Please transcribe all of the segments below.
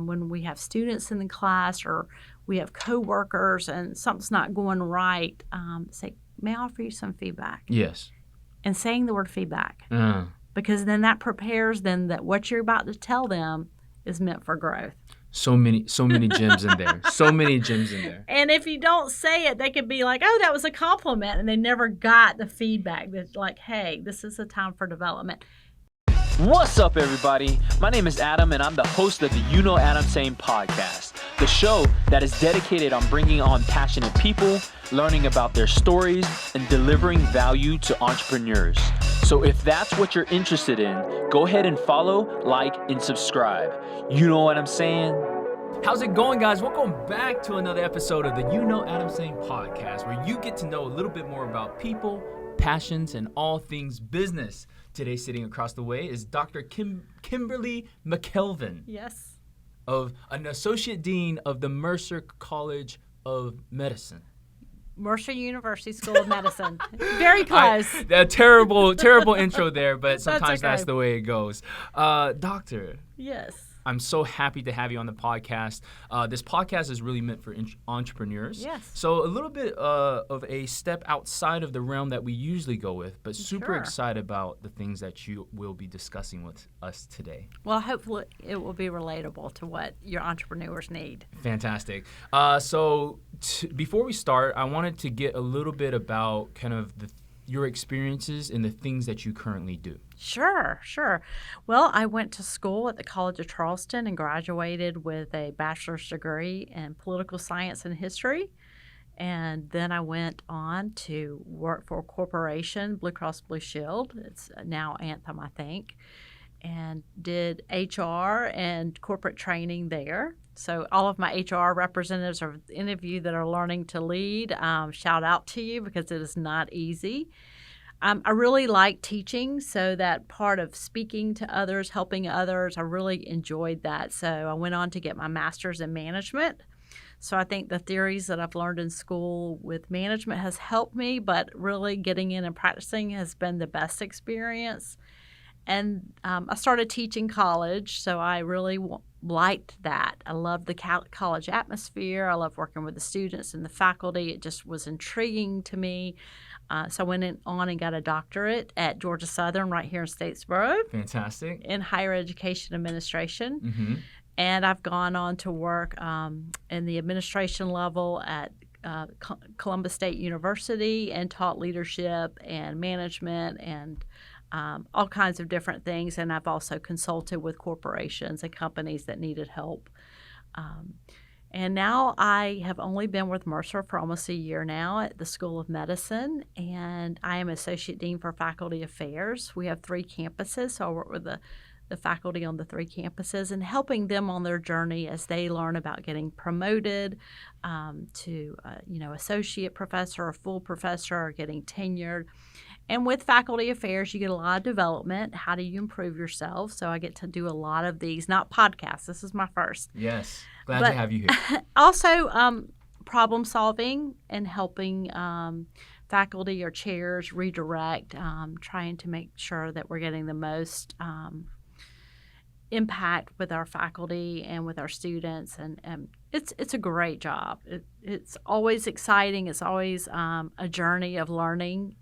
when we have students in the class or we have coworkers and something's not going right, say, may I offer you some feedback? Yes. And saying the word feedback. Because then that prepares them that what you're about to tell them is meant for growth. So many gems in there. So many gems in there. And if you don't say it, they could be like, oh, that was a compliment. And they never got the feedback that's like, hey, this is a time for development. What's up, everybody? My name is Adam, and I'm the host of the UKnowAdamTsang podcast, the show that is dedicated on bringing on passionate people, learning about their stories, and delivering value to entrepreneurs. So if that's what you're interested in, go ahead and follow, like, and subscribe. You know what I'm saying? How's it going, guys? Welcome back to another episode of the UKnowAdamTsang podcast, where you get to know a little bit more about people, passions, and all things business. Today, sitting across the way is Dr. Kimberly McElveen. Yes. Of an associate dean of the Mercer College of Medicine. Mercer University School of Medicine. Very close. Terrible intro there, but sometimes that's the way it goes. Doctor. Yes. I'm so happy to have you on the podcast. This podcast is really meant for entrepreneurs. Yes. So a little bit of a step outside of the realm that we usually go with, but super excited about the things that you will be discussing with us today. Well, hopefully it will be relatable to what your entrepreneurs need. Fantastic. So before we start, I wanted to get a little bit about kind of your experiences and the things that you currently do. Sure. Well, I went to school at the College of Charleston and graduated with a bachelor's degree in political science and history. And then I went on to work for a corporation, Blue Cross Blue Shield. It's now Anthem, I think, and did HR and corporate training there. So all of my HR representatives or any of you that are learning to lead, shout out to you because it is not easy. I really like teaching, so that part of speaking to others, helping others, I really enjoyed that. So I went on to get my master's in management. So I think the theories that I've learned in school with management has helped me, but really getting in and practicing has been the best experience. And I started teaching college, so I really liked that. I loved the college atmosphere. I loved working with the students and the faculty. It just was intriguing to me. So I went on and got a doctorate at Georgia Southern right here in Statesboro. Fantastic. In higher education administration. Mm-hmm. And I've gone on to work in the administration level at Columbus State University and taught leadership and management and all kinds of different things. And I've also consulted with corporations and companies that needed help. And now I have only been with Mercer for almost a year now at the School of Medicine, and I am Associate Dean for Faculty Affairs. We have 3 campuses, so I work with the faculty on the 3 campuses and helping them on their journey as they learn about getting promoted to associate professor or full professor or getting tenured. And with faculty affairs, you get a lot of development. How do you improve yourself? So I get to do a lot of these, not podcasts. This is my first. Yes. Glad to have you here. Also, problem solving and helping faculty or chairs redirect, trying to make sure that we're getting the most impact with our faculty and with our students. And it's a great job. It's always exciting. It's always a journey of learning.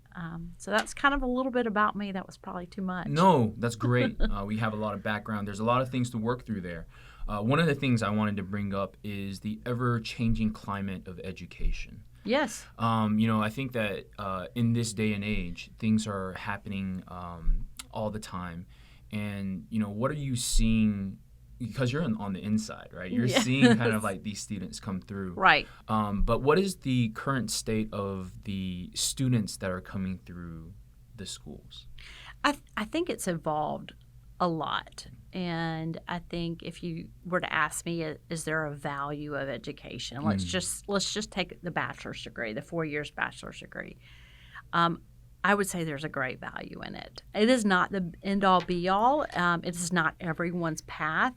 So that's kind of a little bit about me. That was probably too much. No, that's great. We have a lot of background. There's a lot of things to work through there. One of the things I wanted to bring up is the ever-changing climate of education. Yes. I think that in this day and age, things are happening all the time. And, what are you seeing? Because you're on the inside, right? You're seeing kind of like these students come through. Right. But what is the current state of the students that are coming through the schools? I think it's evolved a lot. And I think if you were to ask me, is there a value of education? Let's just take the bachelor's degree, the 4 years bachelor's degree. I would say there's a great value in it. It is not the end-all, be-all. It is not everyone's path.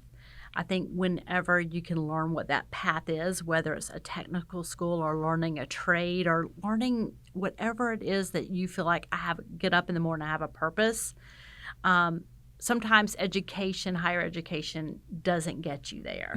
I think whenever you can learn what that path is, whether it's a technical school or learning a trade or learning whatever it is that you feel like get up in the morning, I have a purpose. sometimes higher education doesn't get you there.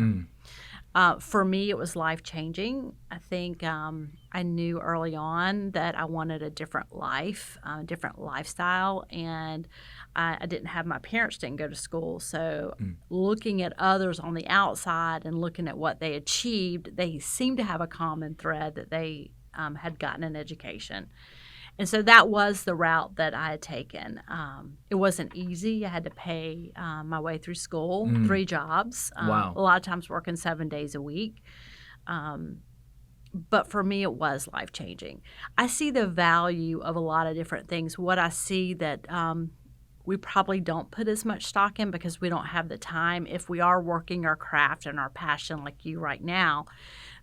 For me, it was life-changing. I think I knew early on that I wanted a different life, a different lifestyle, and I didn't have my parents didn't go to school. So looking at others on the outside and looking at what they achieved, they seemed to have a common thread that they had gotten an education. And so that was the route that I had taken. It wasn't easy. I had to pay my way through school, 3 jobs, Wow. a lot of times working 7 days a week. But for me, it was life-changing. I see the value of a lot of different things. What I see that we probably don't put as much stock in because we don't have the time. If we are working our craft and our passion like you right now,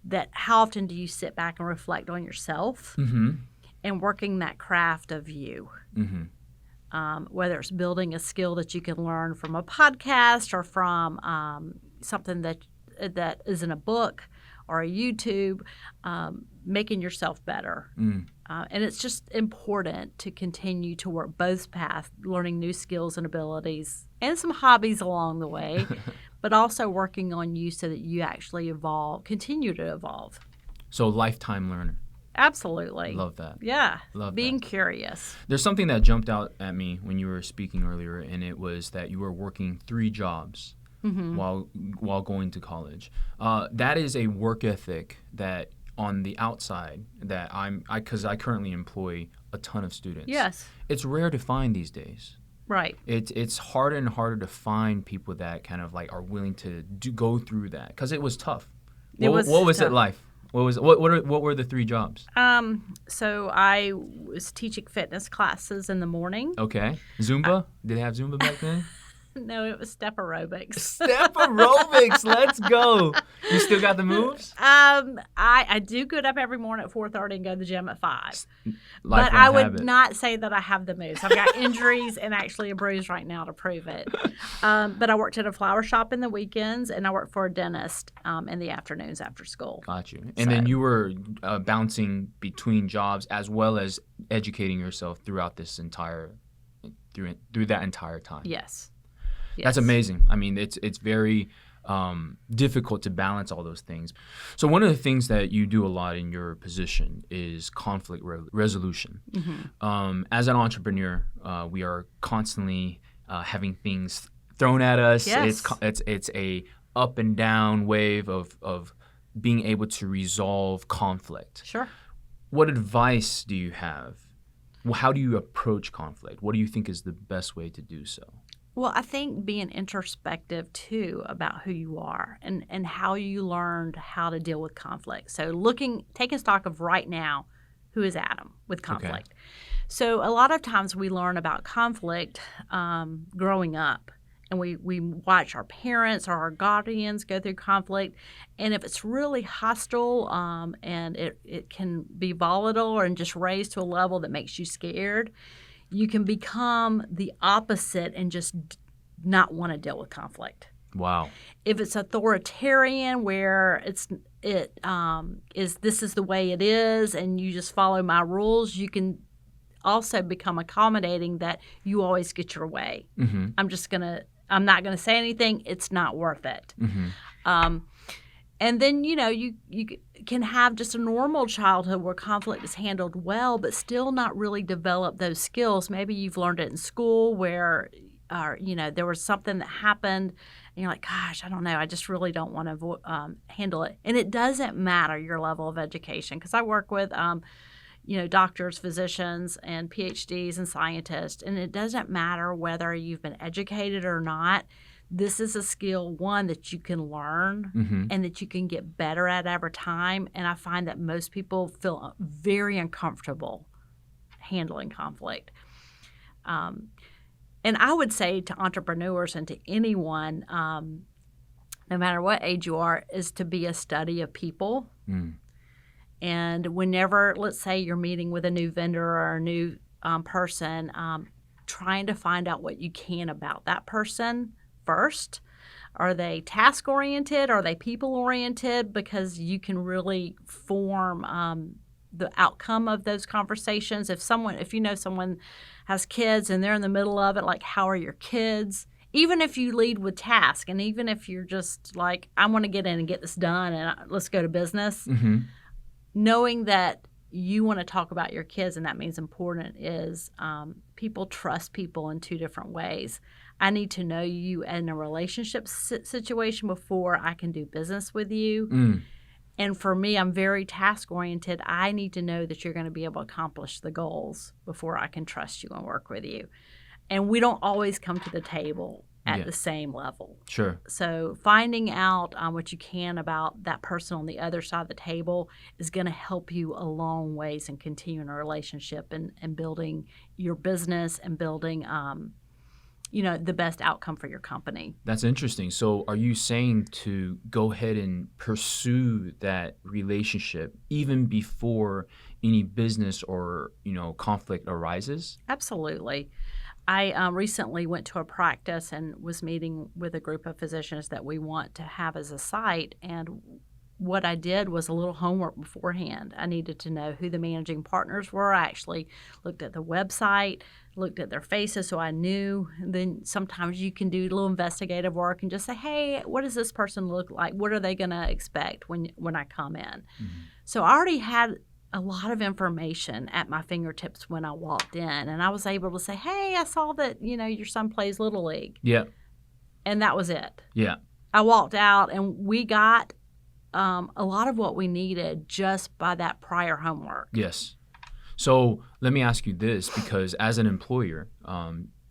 that how often do you sit back and reflect on yourself? And working that craft of you, whether it's building a skill that you can learn from a podcast or from something that is in a book or a YouTube, making yourself better. And it's just important to continue to work both paths, learning new skills and abilities and some hobbies along the way, but also working on you so that you actually continue to evolve. So lifetime learner. Absolutely. Love that. Yeah. Love being that. curious. There's something that jumped out at me when you were speaking earlier, and it was that you were working 3 jobs while going to college. That is a work ethic that on the outside that because I currently employ a ton of students. Yes. It's rare to find these days. Right. It's harder and harder to find people that kind of like are willing to go through that because it was tough. What was it like? What were the 3 jobs? So I was teaching fitness classes in the morning. Okay. Zumba? Did they have Zumba back then? No, it was step aerobics. Step aerobics. Let's go. You still got the moves? I do get up every morning at 4:30 and go to the gym at 5. But I would not say that I have the moves. I've got injuries and actually a bruise right now to prove it. But I worked at a flower shop in the weekends, and I worked for a dentist in the afternoons after school. Got you. And then you were bouncing between jobs as well as educating yourself throughout this through that entire time. Yes. That's amazing. I mean, it's very difficult to balance all those things. So one of the things that you do a lot in your position is conflict resolution. As an entrepreneur, we are constantly having things thrown at us. Yes. It's a up and down wave of being able to resolve conflict. Sure. What advice do you have? How do you approach conflict? What do you think is the best way to do so? Well, I think being introspective, too, about who you are and how you learned how to deal with conflict. So taking stock of right now, who is Adam with conflict. Okay. So a lot of times we learn about conflict growing up. And we watch our parents or our guardians go through conflict. And if it's really hostile and it can be volatile and just raised to a level that makes you scared, you can become the opposite and just not want to deal with conflict. Wow. If it's authoritarian, where this is the way it is, and you just follow my rules, you can also become accommodating that you always get your way. I'm not gonna say anything. It's not worth it. And then, you can have just a normal childhood where conflict is handled well, but still not really develop those skills. Maybe you've learned it in school where, there was something that happened and you're like, gosh, I don't know. I just really don't want to handle it. And it doesn't matter your level of education, because I work with, doctors, physicians, and PhDs and scientists, and it doesn't matter whether you've been educated or not. This is a skill, one, that you can learn and that you can get better at over time. And I find that most people feel very uncomfortable handling conflict. And I would say to entrepreneurs and to anyone, no matter what age you are, is to be a study of people. And whenever, let's say, you're meeting with a new vendor or a new person, trying to find out what you can about that person first. Are they task-oriented? Are they people-oriented? Because you can really form the outcome of those conversations. If someone has kids and they're in the middle of it, like, how are your kids? even if you lead with task, and even if you're just like, I want to get in and get this done and let's go to business, knowing that you want to talk about your kids, and that means important, is people trust people in two different ways. I need to know you in a relationship situation before I can do business with you. And for me, I'm very task-oriented. I need to know that you're going to be able to accomplish the goals before I can trust you and work with you. And we don't always come to the table at the same level. Sure. So finding out what you can about that person on the other side of the table is going to help you a long ways in continuing a relationship and building your business and building the best outcome for your company. That's interesting. So are you saying to go ahead and pursue that relationship even before any business or, conflict arises? Absolutely. I recently went to a practice and was meeting with a group of physicians that we want to have as a site. And what I did was a little homework beforehand. I needed to know who the managing partners were. I actually looked at the website, looked at their faces so I knew. And then sometimes you can do a little investigative work and just say, hey, what does this person look like? What are they going to expect when I come in? So I already had a lot of information at my fingertips when I walked in, and I was able to say, hey, I saw that, your son plays Little League. Yeah. And that was it. Yeah. I walked out and we got a lot of what we needed just by that prior homework. Yes. So let me ask you this, because as an employer,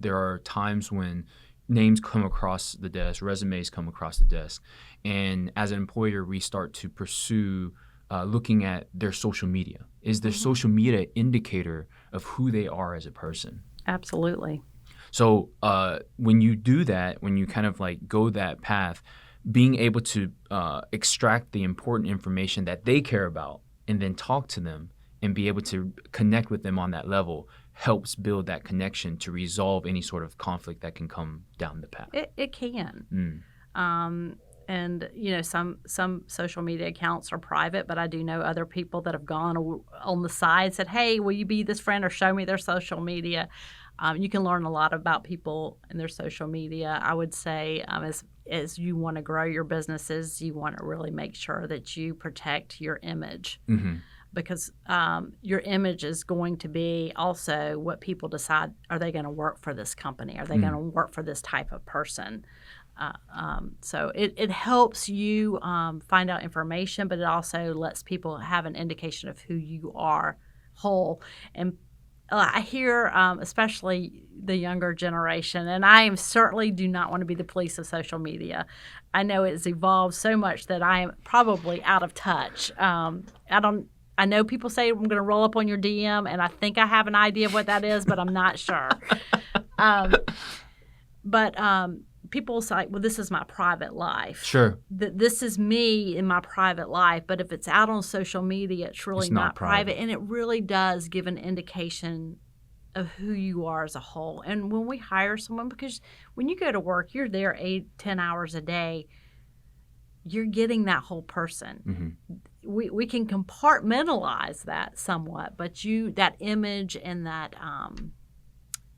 there are times when names come across the desk, resumes come across the desk, and as an employer, we start to pursue looking at their social media. Is their social media indicator of who they are as a person? Absolutely. So when you do that, when you kind of like go that path, being able to extract the important information that they care about and then talk to them and be able to connect with them on that level helps build that connection to resolve any sort of conflict that can come down the path. It can. And, some social media accounts are private, but I do know other people that have gone on the side and said, hey, will you be this friend or show me their social media? You can learn a lot about people and their social media. I would say as you want to grow your businesses, you want to really make sure that you protect your image. Because your image is going to be also what people decide, are they going to work for this company? Are they going to work for this type of person? So it helps you find out information, but it also lets people have an indication of who you are whole. And I hear, especially the younger generation, and I certainly do not want to be the police of social media. I know it's evolved so much that I am probably out of touch. I know people say I'm going to roll up on your DM, and I think I have an idea of what that is, but I'm not sure. People say, well, this is my private life. Sure. This is me in my private life, but if it's out on social media, it's really not private. And it really does give an indication of who you are as a whole. And when we hire someone, because when you go to work, you're there 8-10 hours a day, you're getting that whole person. We can compartmentalize that somewhat, but that image and that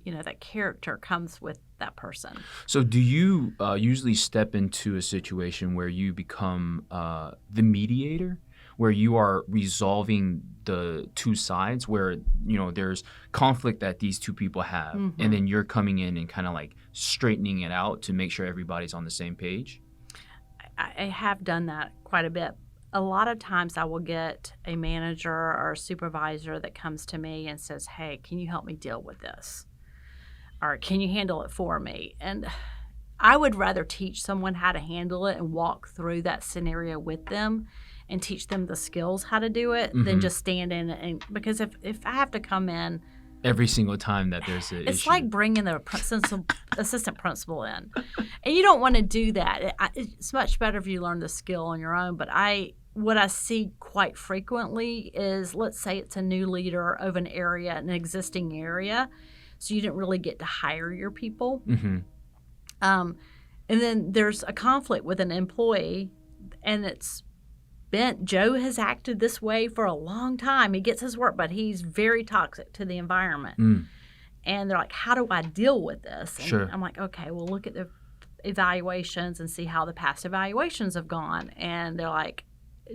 that character comes with that person. So do you usually step into a situation where you become the mediator, where you are resolving the two sides, where there's conflict that these two people have, and then you're coming in and kind of like straightening it out to make sure everybody's on the same page? I have done that quite a bit. A lot of times I will get a manager or a supervisor that comes to me and says, hey, can you help me deal with this? Or can you handle it for me? And I would rather teach someone how to handle it and walk through that scenario with them and teach them the skills how to do it than just stand in and because if I have to come in every single time that there's an it's issue. like bringing the assistant principal in. And you don't want to do that. It's much better if you learn the skill on your own. But what I see quite frequently is, let's say it's a new leader of an area, an existing area, so you didn't really get to hire your people. And then there's a conflict with an employee, and it's been, Joe has acted this way for a long time. He gets his work, but he's very toxic to the environment. And they're like, how do I deal with this? And Sure. I'm like, okay, well, look at evaluations and see how the past evaluations have gone. And they're like,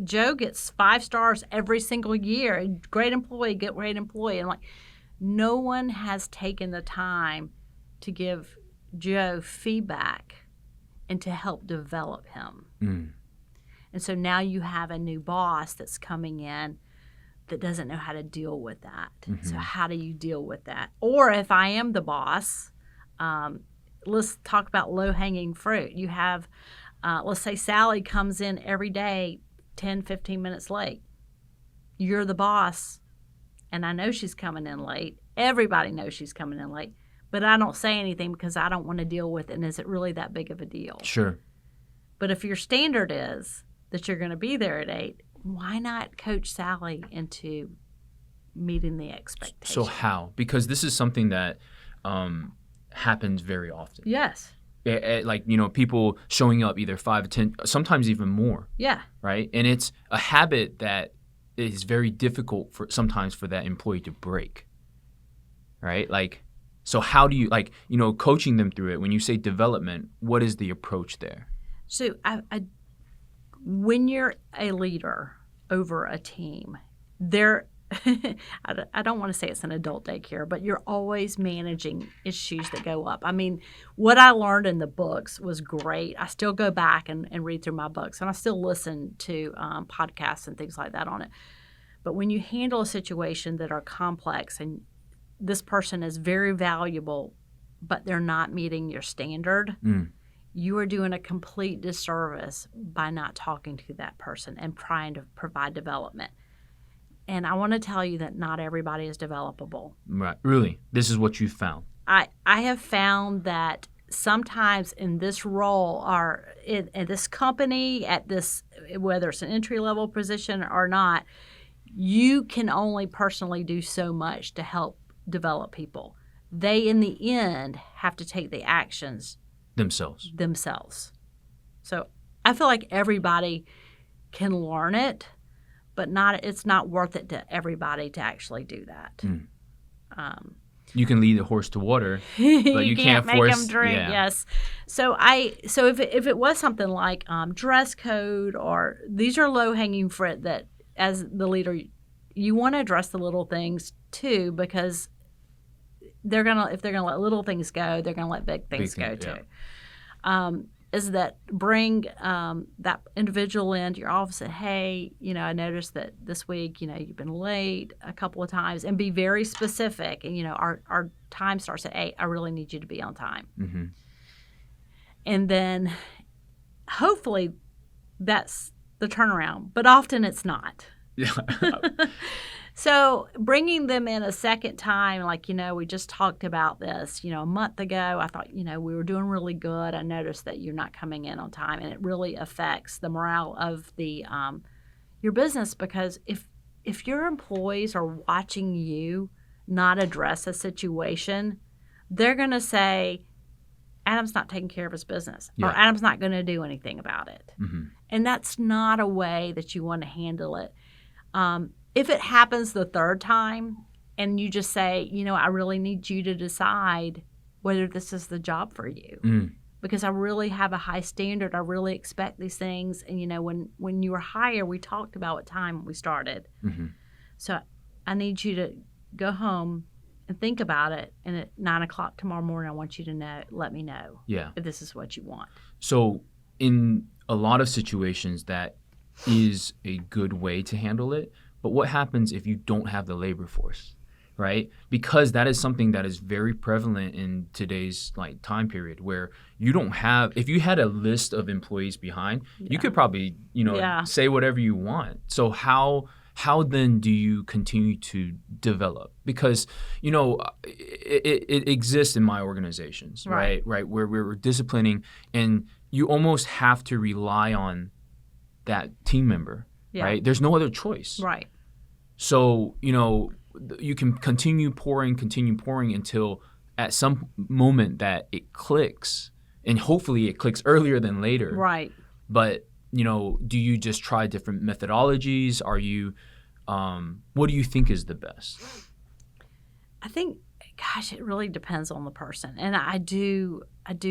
Joe gets 5 stars every single year. Great employee, get great employee. And like, no one has taken the time to give Joe feedback and to help develop him. And so now you have a new boss that's coming in that doesn't know how to deal with that. So how do you deal with that? Or if I am the boss, let's talk about low-hanging fruit. You have, let's say Sally comes in every day 10, 15 minutes late. You're the boss, and I know she's coming in late. Everybody knows she's coming in late, but I don't say anything because I don't want to deal with it, and is it really that big of a deal? Sure. But if your standard is that you're going to be there at 8, why not coach Sally into meeting the expectations? So how? Because this is something that happens very often. Yes. Like, people showing up either 5 or 10, sometimes even more. Yeah. Right? And it's a habit that is very difficult sometimes for that employee to break. Right? Like, so how do you, coaching them through it, when you say development, what is the approach there? So when you're a leader over a team, I don't want to say it's an adult daycare, but you're always managing issues that go up. I mean, what I learned in the books was great. I still go back and read through my books, and I still listen to podcasts and things like that on it. But when you handle a situation that are complex and this person is very valuable, but they're not meeting your standard, you are doing a complete disservice by not talking to that person and trying to provide development. And I want to tell you that not everybody is developable. Right. Really? This is what you found? I have found that sometimes in this role or in this company, at this, whether it's an entry-level position or not, you can only personally do so much to help develop people. They, in the end, have to take the actions themselves. So I feel like everybody can learn it, but it's not worth it to everybody to actually do that. You can lead a horse to water, but you can't make force them drink. Yeah. Yes. So if it was something like dress code, or these are low hanging fruit that as the leader you want to address the little things too, because if they're gonna let little things go, they're gonna let big things go too. Is that bring that individual into your office and, hey, I noticed that this week, you've been late a couple of times, and be very specific. And, our time starts at 8. I really need you to be on time. And then hopefully that's the turnaround, but often it's not. Yeah. So bringing them in a second time, like, we just talked about this, a month ago, I thought, we were doing really good. I noticed that you're not coming in on time, and it really affects the morale of the your business, because if your employees are watching you not address a situation, they're going to say, Adam's not taking care of his business, or Adam's not going to do anything about it. And that's not a way that you want to handle it. If it happens the third time and you just say, I really need you to decide whether this is the job for you, because I really have a high standard. I really expect these things. And, when you were hired, we talked about what time we started. So I need you to go home and think about it. And at 9 o'clock tomorrow morning, I want you to let me know if this is what you want. So in a lot of situations, that is a good way to handle it. But what happens if you don't have the labor force, right? Because that is something that is very prevalent in today's time period, where you don't have, if you had a list of employees behind, you could probably, say whatever you want. So how then do you continue to develop? Because, it exists in my organizations, right? Where we're disciplining, and you almost have to rely on that team member. Right? There's no other choice. Right. So, you can continue pouring until at some moment that it clicks, and hopefully it clicks earlier than later. Right. But, do you just try different methodologies? Are you, what do you think is the best? I think Gosh, it really depends on the person. And I do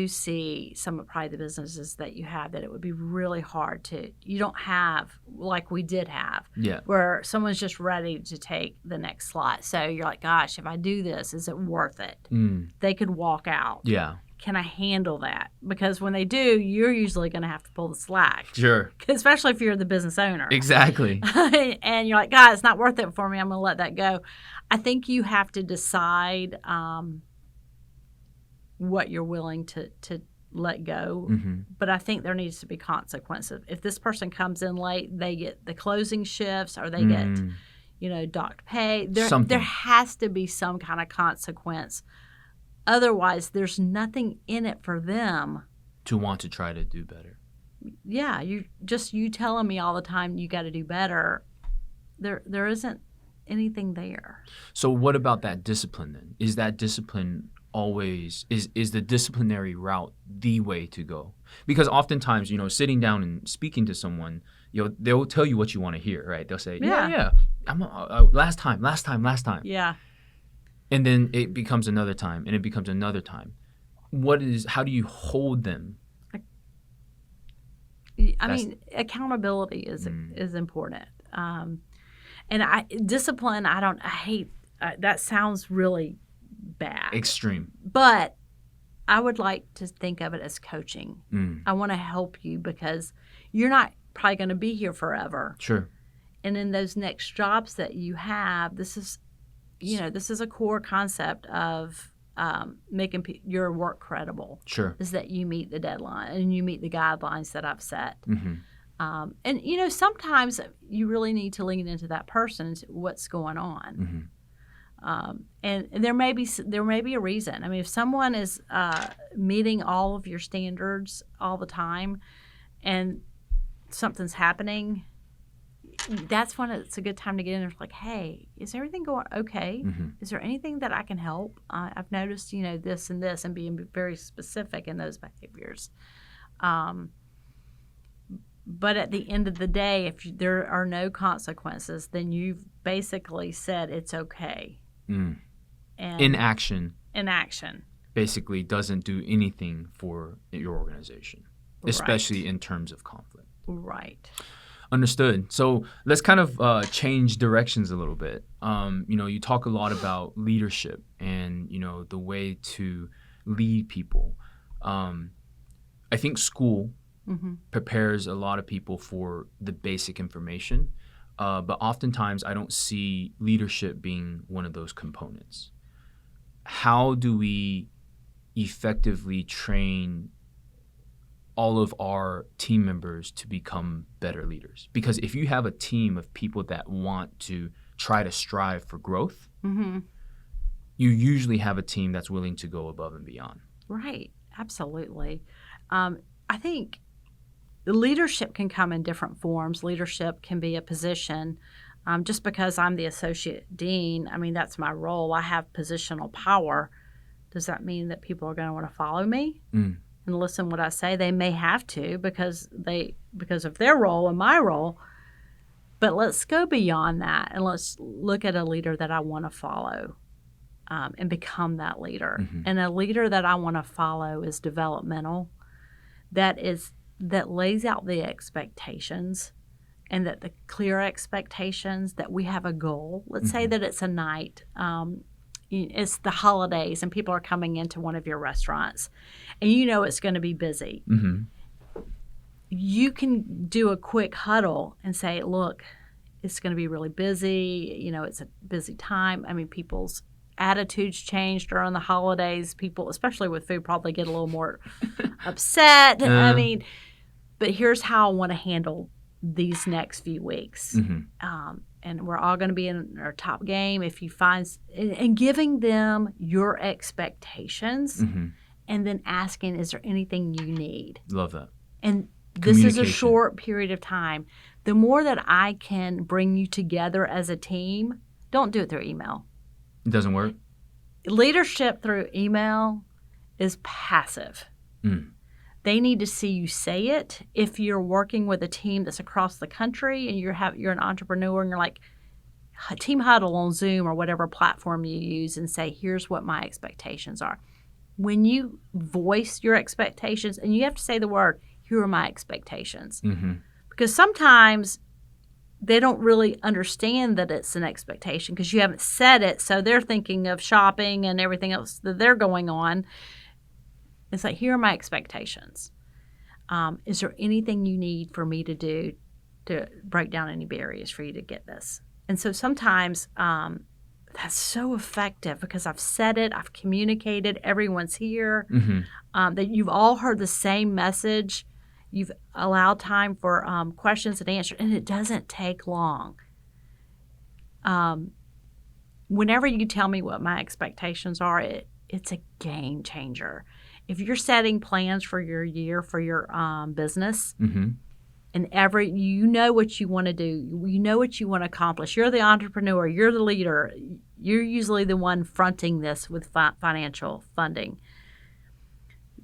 see some of probably the businesses that you have that it would be really hard you don't have like we did have, where someone's just ready to take the next slot. So you're like, gosh, if I do this, is it worth it? They could walk out. Yeah. Can I handle that? Because when they do, you're usually going to have to pull the slack. Sure. Especially if you're the business owner. Exactly. And you're like, God, it's not worth it for me. I'm going to let that go. I think you have to decide what you're willing to let go. But I think there needs to be consequences. If this person comes in late, they get the closing shifts or they get, docked pay. There has to be some kind of consequence. Otherwise, there's nothing in it for them to want to try to do better. Yeah, you telling me all the time you got to do better. There isn't anything there. So what about that discipline then? Is that discipline always is the disciplinary route the way to go? Because oftentimes, sitting down and speaking to someone, they'll tell you what you want to hear, right? They'll say, yeah, I'm last time. Yeah. And then it becomes another time, and it becomes another time. How do you hold them? I mean, accountability is important. And discipline, I hate, that sounds really bad. Extreme. But I would like to think of it as coaching. I want to help you because you're not probably going to be here forever. Sure. And in those next jobs that you have, this is a core concept of making your work credible. Sure. Is that you meet the deadline and you meet the guidelines that I've set. And, sometimes you really need to lean into that person and what's going on. And there may be a reason. I mean, if someone is meeting all of your standards all the time and something's happening, that's when it's a good time to get in there. Like, hey, is everything going okay? Is there anything that I can help? I've noticed, this and this, and being very specific in those behaviors. But at the end of the day, if there are no consequences, then you've basically said it's okay. And Inaction basically doesn't do anything for your organization, especially in terms of conflict. Right. Understood. So let's kind of change directions a little bit. You talk a lot about leadership and, the way to lead people. I think school prepares a lot of people for the basic information, but oftentimes I don't see leadership being one of those components. How do we effectively train all of our team members to become better leaders? Because if you have a team of people that want to try to strive for growth, you usually have a team that's willing to go above and beyond. Right. Absolutely. I think leadership can come in different forms. Leadership can be a position. Just because I'm the associate dean, I mean, that's my role. I have positional power. Does that mean that people are going to want to follow me and listen what I say? They may have to because of their role and my role. But let's go beyond that and let's look at a leader that I want to follow and become that leader. And a leader that I want to follow is developmental. That lays out the expectations. And that the clear expectations that we have a goal. Let's say that it's a night, it's the holidays, and people are coming into one of your restaurants, and it's going to be busy. You can do a quick huddle and say, look, it's going to be really busy. It's a busy time. I mean, people's attitudes change during the holidays. People, especially with food, probably get a little more upset. I mean, but here's how I want to handle these next few weeks. And we're all going to be in our top game. If you find, and giving them your expectations and then asking, is there anything you need? Love that. And this is a short period of time. The more that I can bring you together as a team, don't do it through email. It doesn't work? Leadership through email is passive. They need to see you say it. If you're working with a team that's across the country and you're an entrepreneur and you're like, team huddle on Zoom or whatever platform you use and say, here's what my expectations are. When you voice your expectations, and you have to say the word, here are my expectations. Mm-hmm. Because sometimes they don't really understand that it's an expectation because you haven't said it. So they're thinking of shopping and everything else that they're going on. It's like, here are my expectations. Is there anything you need for me to do to break down any barriers for you to get this? And so sometimes that's so effective because I've said it, I've communicated, everyone's here, that you've all heard the same message. You've allowed time for questions and answers, and it doesn't take long. Whenever you tell me what my expectations are, it's a game changer. If you're setting plans for your year, for your business, and you know what you want to do, you know what you want to accomplish. You're the entrepreneur, you're the leader. You're usually the one fronting this with financial funding.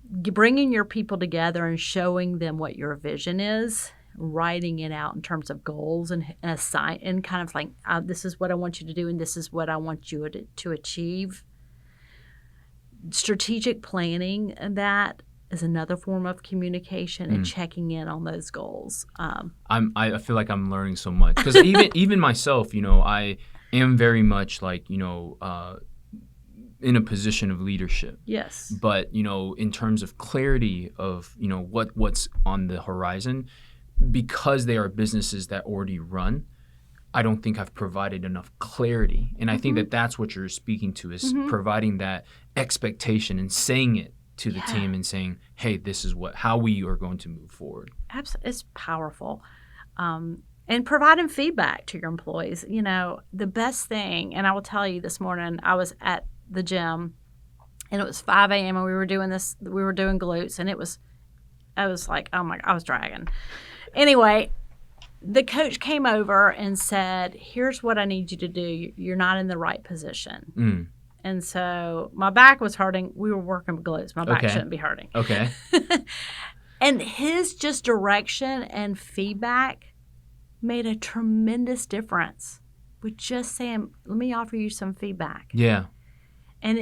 Bringing your people together and showing them what your vision is, writing it out in terms of goals and kind of like, this is what I want you to do and this is what I want you to achieve. Strategic planning, and that is another form of communication and checking in on those goals. I feel like I'm learning so much because even myself, I am very much like, in a position of leadership. Yes. But, in terms of clarity of, what's on the horizon, because they are businesses that already run, I don't think I've provided enough clarity. And I think that that's what you're speaking to is providing that expectation and saying it to the team and saying, hey, this is how we are going to move forward. Absolutely. It's powerful. And providing feedback to your employees. The best thing, and I will tell you this morning, I was at the gym and it was 5 a.m. and we were doing glutes, and I was like, oh my, I was dragging. Anyway, the coach came over and said, here's what I need you to do. You're not in the right position. And so my back was hurting. We were working with glutes. My back shouldn't be hurting. Okay. And his just direction and feedback made a tremendous difference with just saying, let me offer you some feedback. Yeah. And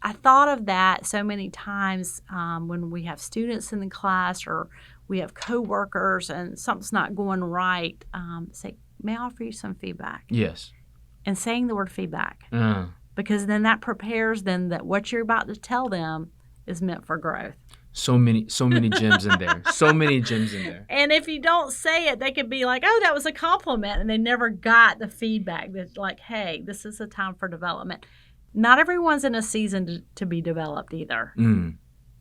I thought of that so many times when we have students in the class or we have coworkers and something's not going right. Say, may I offer you some feedback? Yes. And saying the word feedback. Because then that prepares them that what you're about to tell them is meant for growth. So many gems in there. So many gems in there. And if you don't say it, they could be like, oh, that was a compliment. And they never got the feedback that's like, hey, this is a time for development. Not everyone's in a season to be developed either.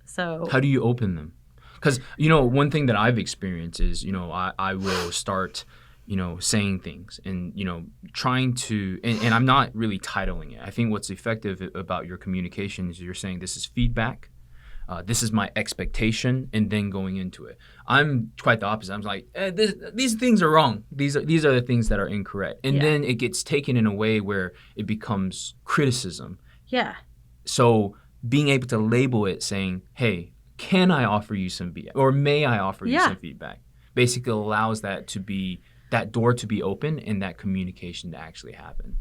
So how do you open them? Because, one thing that I've experienced is, I will start, saying things and, trying to, and I'm not really titling it. I think what's effective about your communication is you're saying this is feedback. This is my expectation, and then going into it. I'm quite the opposite. I'm like, these things are wrong. These are the things that are incorrect. And then it gets taken in a way where it becomes criticism. Yeah. So being able to label it saying, hey, can I offer you some feedback? Or may I offer you some feedback? Basically allows that door to be open and that communication to actually happen.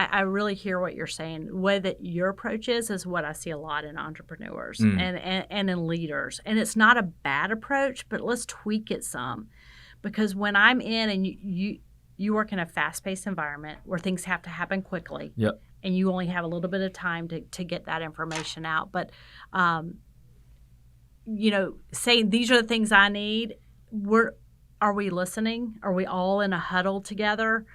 I really hear what you're saying. The way that your approach is what I see a lot in entrepreneurs and in leaders. And it's not a bad approach, but let's tweak it some. Because when I'm in and you work in a fast-paced environment where things have to happen quickly, and you only have a little bit of time to get that information out. But, saying these are the things I need, are we listening? Are we all in a huddle together?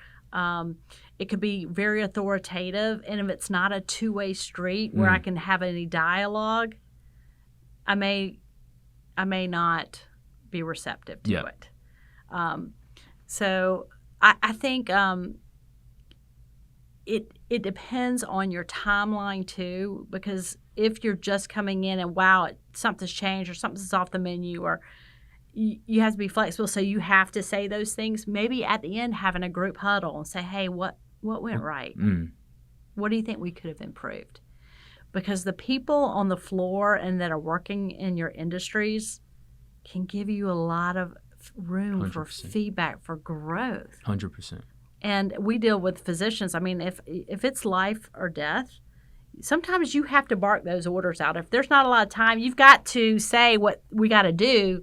It could be very authoritative, and if it's not a two-way street where I can have any dialogue, I may not be receptive to it. So I think it depends on your timeline too, because if you're just coming in and something's changed or something's off the menu, or you have to be flexible, so you have to say those things. Maybe at the end having a group huddle and say, hey, what went right? What do you think we could have improved? Because the people on the floor and that are working in your industries can give you a lot of room 100%. for feedback, for growth. 100%. And we deal with physicians. I mean, if it's life or death, sometimes you have to bark those orders out. If there's not a lot of time, you've got to say what we got to do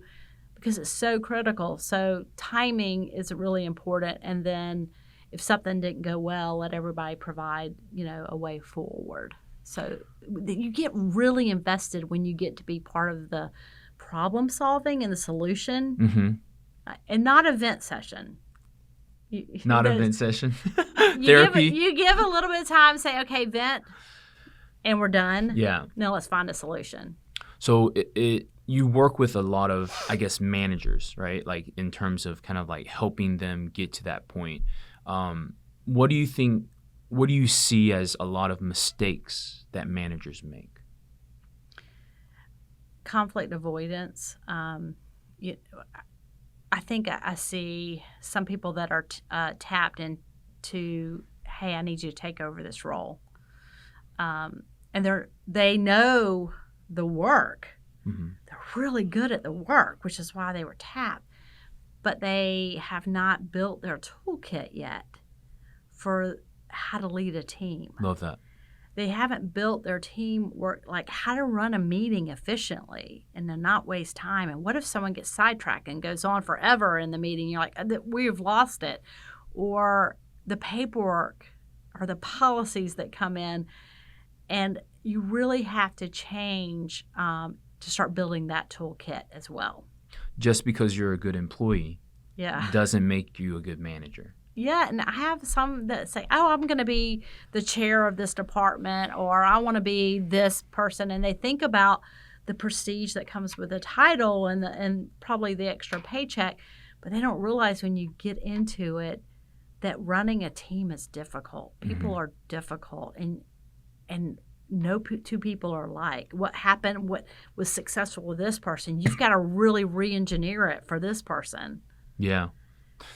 because it's so critical. So timing is really important. And then if something didn't go well, let everybody provide, a way forward. So you get really invested when you get to be part of the problem solving and the solution, and not event session. Event session. Therapy. You give a little bit of time, say, okay, vent, and we're done. Yeah. Now let's find a solution. So you work with a lot of, I guess, managers, right? Like in terms of kind of like helping them get to that point. What do you see as a lot of mistakes that managers make? Conflict avoidance. I think I see some people that are tapped into, hey, I need you to take over this role. And they know the work. Mm-hmm. They're really good at the work, which is why they were tapped. But they have not built their toolkit yet for how to lead a team. Love that. They haven't built their teamwork, like how to run a meeting efficiently and to not waste time. And what if someone gets sidetracked and goes on forever in the meeting? You're like, we've lost it. Or the paperwork or the policies that come in. And you really have to change to start building that toolkit as well. Just because you're a good employee doesn't make you a good manager. Yeah, and I have some that say, oh, I'm going to be the chair of this department, or I want to be this person. And they think about the prestige that comes with the title and probably the extra paycheck, but they don't realize when you get into it that running a team is difficult. People are difficult, and no two people are alike. What happened, what was successful with this person, you've got to really re-engineer it for this person. Yeah.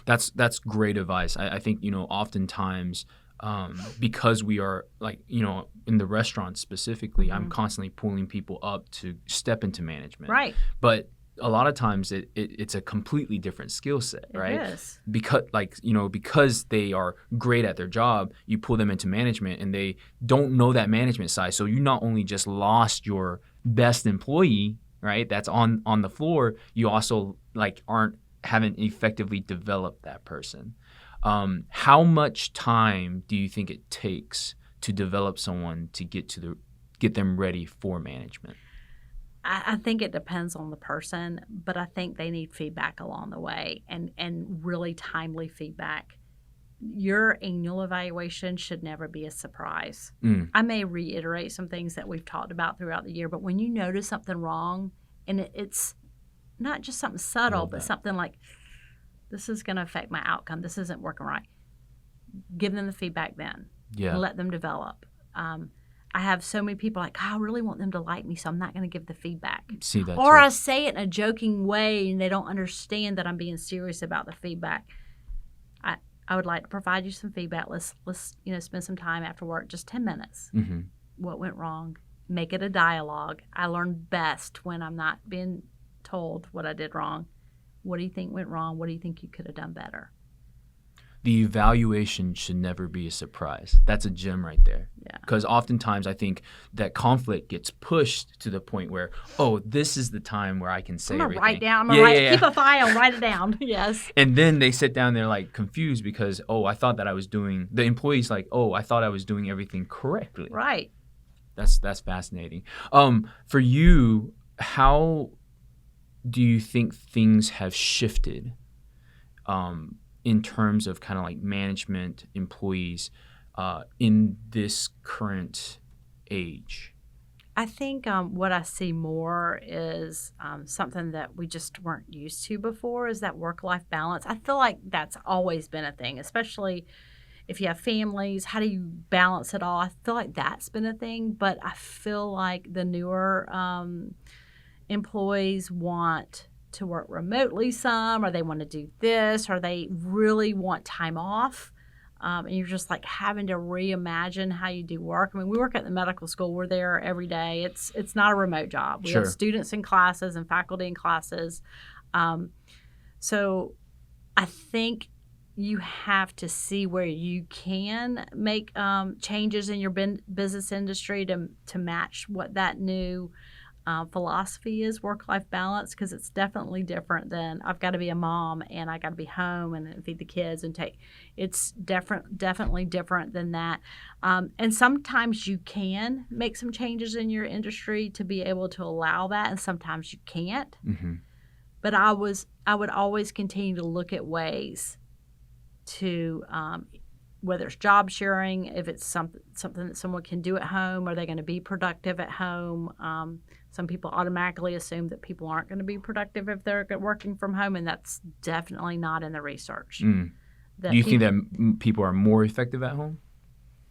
That's great advice. I think, oftentimes because we are like, in the restaurant specifically, I'm constantly pulling people up to step into management. Right. But a lot of times it's a completely different skill set, right? It is. Because they are great at their job, you pull them into management and they don't know that management side. So you not only just lost your best employee, right, that's on the floor, you also haven't effectively developed that person. How much time do you think it takes to develop someone to get them ready for management? I think it depends on the person, but I think they need feedback along the way and really timely feedback. Your annual evaluation should never be a surprise. I may reiterate some things that we've talked about throughout the year, but when you notice something wrong, and it's not just something subtle, but something like, this is going to affect my outcome. This isn't working right. Give them the feedback then. Yeah. Let them develop. I have so many people like, I really want them to like me, so I'm not going to give the feedback. See that or too. I say it in a joking way, and they don't understand that I'm being serious about the feedback. I would like to provide you some feedback. Let's spend some time after work, just 10 minutes. Mm-hmm. What went wrong? Make it a dialogue. I learn best when I'm not being told what I did wrong. What do you think went wrong? What do you think you could have done better? The evaluation should never be a surprise. That's a gem right there. Yeah. Because oftentimes I think that conflict gets pushed to the point where, this is the time where I can say everything. I'm going to write down. Keep a file, write it down. Yes. And then they sit down, they're like confused because, I thought that I was doing, the employee's like, I thought I was doing everything correctly. Right. That's fascinating. For you, how do you think things have shifted in terms of kind of like management employees in this current age? I think what I see more is something that we just weren't used to before is that work-life balance. I feel like that's always been a thing, especially if you have families. How do you balance it all? I feel like that's been a thing, but I feel like the newer employees want to work remotely some, or they want to do this, or they really want time off. And you're just like having to reimagine how you do work. I mean, we work at the medical school. We're there every day. It's not a remote job. We have students in classes and faculty in classes. So I think you have to see where you can make changes in your business industry to match what that new philosophy is, work-life balance, because it's definitely different than I've got to be a mom and I got to be home and feed the kids and take. It's definitely different than that. And sometimes you can make some changes in your industry to be able to allow that, and sometimes you can't. Mm-hmm. But I would always continue to look at ways to whether it's job sharing, if it's something that someone can do at home, are they going to be productive at home? Some people automatically assume that people aren't going to be productive if they're working from home, and that's definitely not in the research. Do you think that people are more effective at home?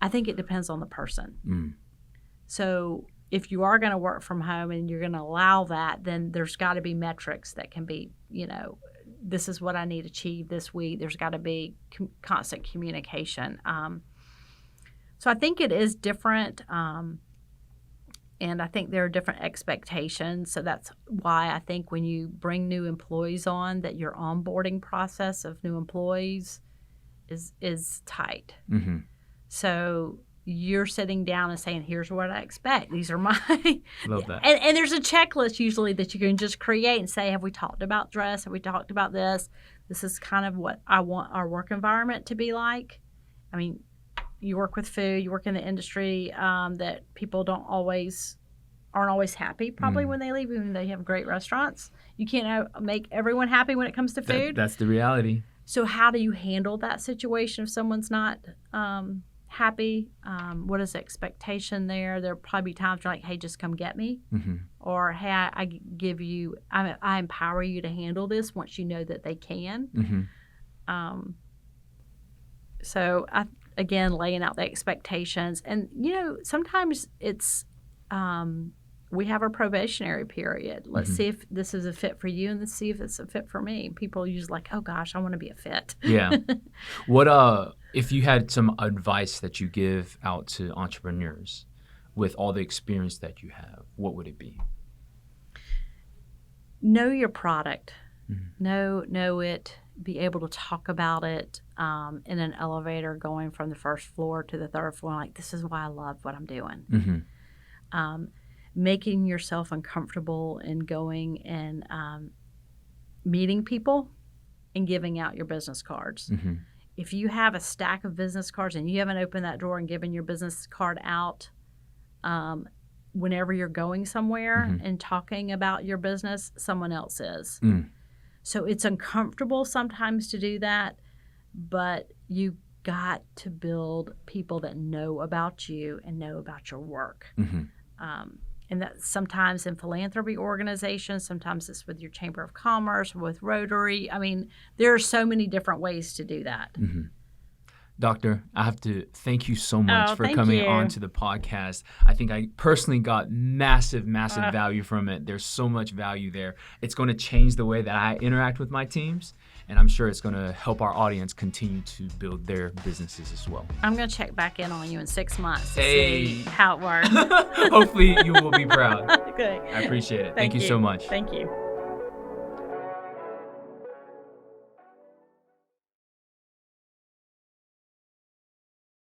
I think it depends on the person. So if you are going to work from home and you're going to allow that, then there's got to be metrics that can be, this is what I need to achieve this week. There's got to be constant communication. So I think it is different, and I think there are different expectations. So that's why I think when you bring new employees on, that your onboarding process of new employees is tight. Mm-hmm. So you're sitting down and saying, here's what I expect. These are my Love that. And there's a checklist usually that you can just create and say, have we talked about dress? Have we talked about this? This is kind of what I want our work environment to be like. I mean, you work with food, you work in the industry that people aren't always happy probably when they leave, even though they have great restaurants. You can't make everyone happy when it comes to food. That's the reality. So how do you handle that situation if someone's not happy? What is the expectation there? There'll probably be times you're like, hey, just come get me. Mm-hmm. Or, hey, I empower you to handle this once you know that they can. Mm-hmm. So, again, laying out the expectations. And, sometimes it's we have a probationary period. Let's see if this is a fit for you, and let's see if it's a fit for me. People usually like, oh, gosh, I want to be a fit. Yeah. What if you had some advice that you give out to entrepreneurs with all the experience that you have, what would it be? Know your product. Mm-hmm. Know it. Be able to talk about it in an elevator going from the first floor to the third floor. Like, this is why I love what I'm doing. Mm-hmm. Making yourself uncomfortable in going and meeting people and giving out your business cards. Mm-hmm. If you have a stack of business cards and you haven't opened that drawer and given your business card out whenever you're going somewhere and talking about your business, someone else is. So it's uncomfortable sometimes to do that, but you got to build people that know about you and know about your work. And that sometimes in philanthropy organizations, sometimes it's with your Chamber of Commerce, with Rotary. I mean, there are so many different ways to do that. Mm-hmm. Doctor, I have to thank you so much for coming on to the podcast. I think I personally got massive value from it. There's so much value there. It's going to change the way that I interact with my teams, and I'm sure it's going to help our audience continue to build their businesses as well. I'm going to check back in on you in 6 months to see how it works. Hopefully you will be proud. Okay. I appreciate it. Thank you so much. Thank you.